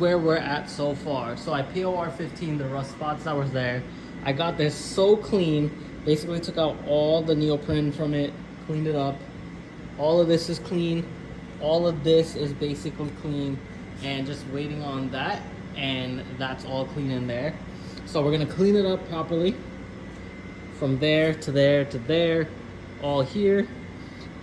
Where we're at so far. So I POR 15 the rust spots that was there. I got this so clean. Basically took out all the neoprene from it, cleaned it up. All of this is clean. All of this is basically clean, and just waiting on that, and that's all clean in there. So we're gonna clean it up properly from there to there to there, all here,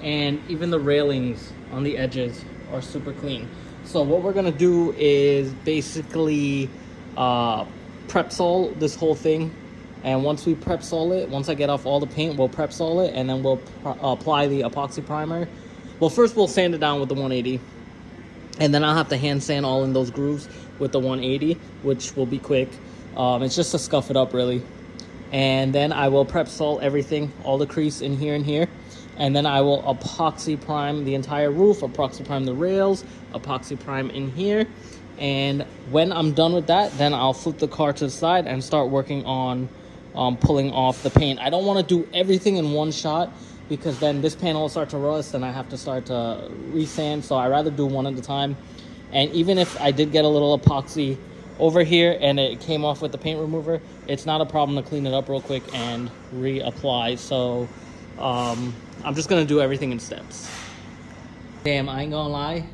and even the railings on the edges are super clean. So what we're gonna do is basically prep sol this whole thing, and once we prep sol it, once I get off all the paint, we'll prep sol it, and then we'll apply the epoxy primer. Well, first we'll sand it down with the 180, and then I'll have to hand sand all in those grooves with the 180, which will be quick. It's just to scuff it up really. And then I will prep sol everything, all the crease in here and here. And then I will epoxy prime the entire roof, epoxy prime the rails, epoxy prime in here. And when I'm done with that, then I'll flip the car to the side and start working on pulling off the paint. I don't want to do everything in one shot, because then this panel will start to rust and I have to start to resand. So I rather do one at a time. And even if I did get a little epoxy over here and it came off with the paint remover, it's not a problem to clean it up real quick and reapply. So I'm just gonna do everything in steps. Damn, I ain't gonna lie,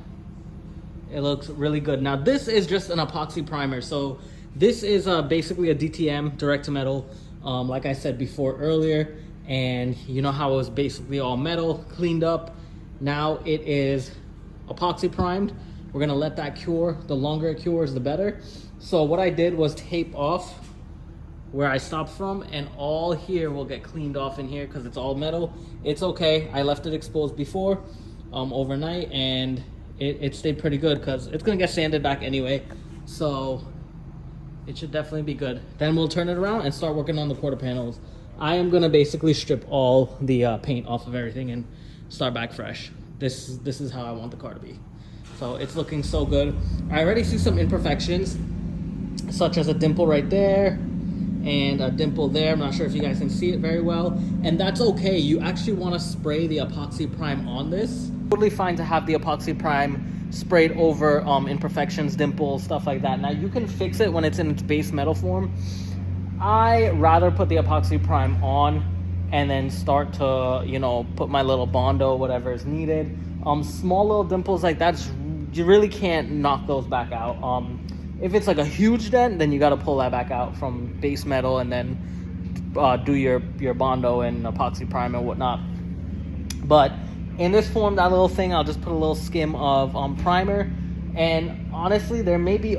it looks really good. Now this is just an epoxy primer. So this is basically a DTM, direct to metal, like I said before earlier. And you know how it was basically all metal, cleaned up. Now it is epoxy primed. We're gonna let that cure. The longer it cures, the better. So what I did was tape off where I stopped from, and all here will get cleaned off in here because it's all metal. It's okay. I left it exposed before overnight, and it stayed pretty good because it's gonna get sanded back anyway. So it should definitely be good. Then we'll turn it around and start working on the quarter panels. I am gonna basically strip all the paint off of everything and start back fresh. This is how I want the car to be. So it's looking so good. I already see some imperfections, such as a dimple right there and a dimple there. I'm not sure if you guys can see it very well, and that's okay. You actually want to spray the epoxy prime on this. Totally fine to have the epoxy prime sprayed over imperfections, dimples, stuff like that. Now you can fix it when it's in its base metal form. I rather put the epoxy prime on and then start to, you know, put my little Bondo, whatever is needed. Small little dimples like that, you really can't knock those back out. If it's like a huge dent, then you got to pull that back out from base metal and then do your Bondo and epoxy prime and whatnot. But in this form, that little thing, I'll just put a little skim of primer. And honestly, there may be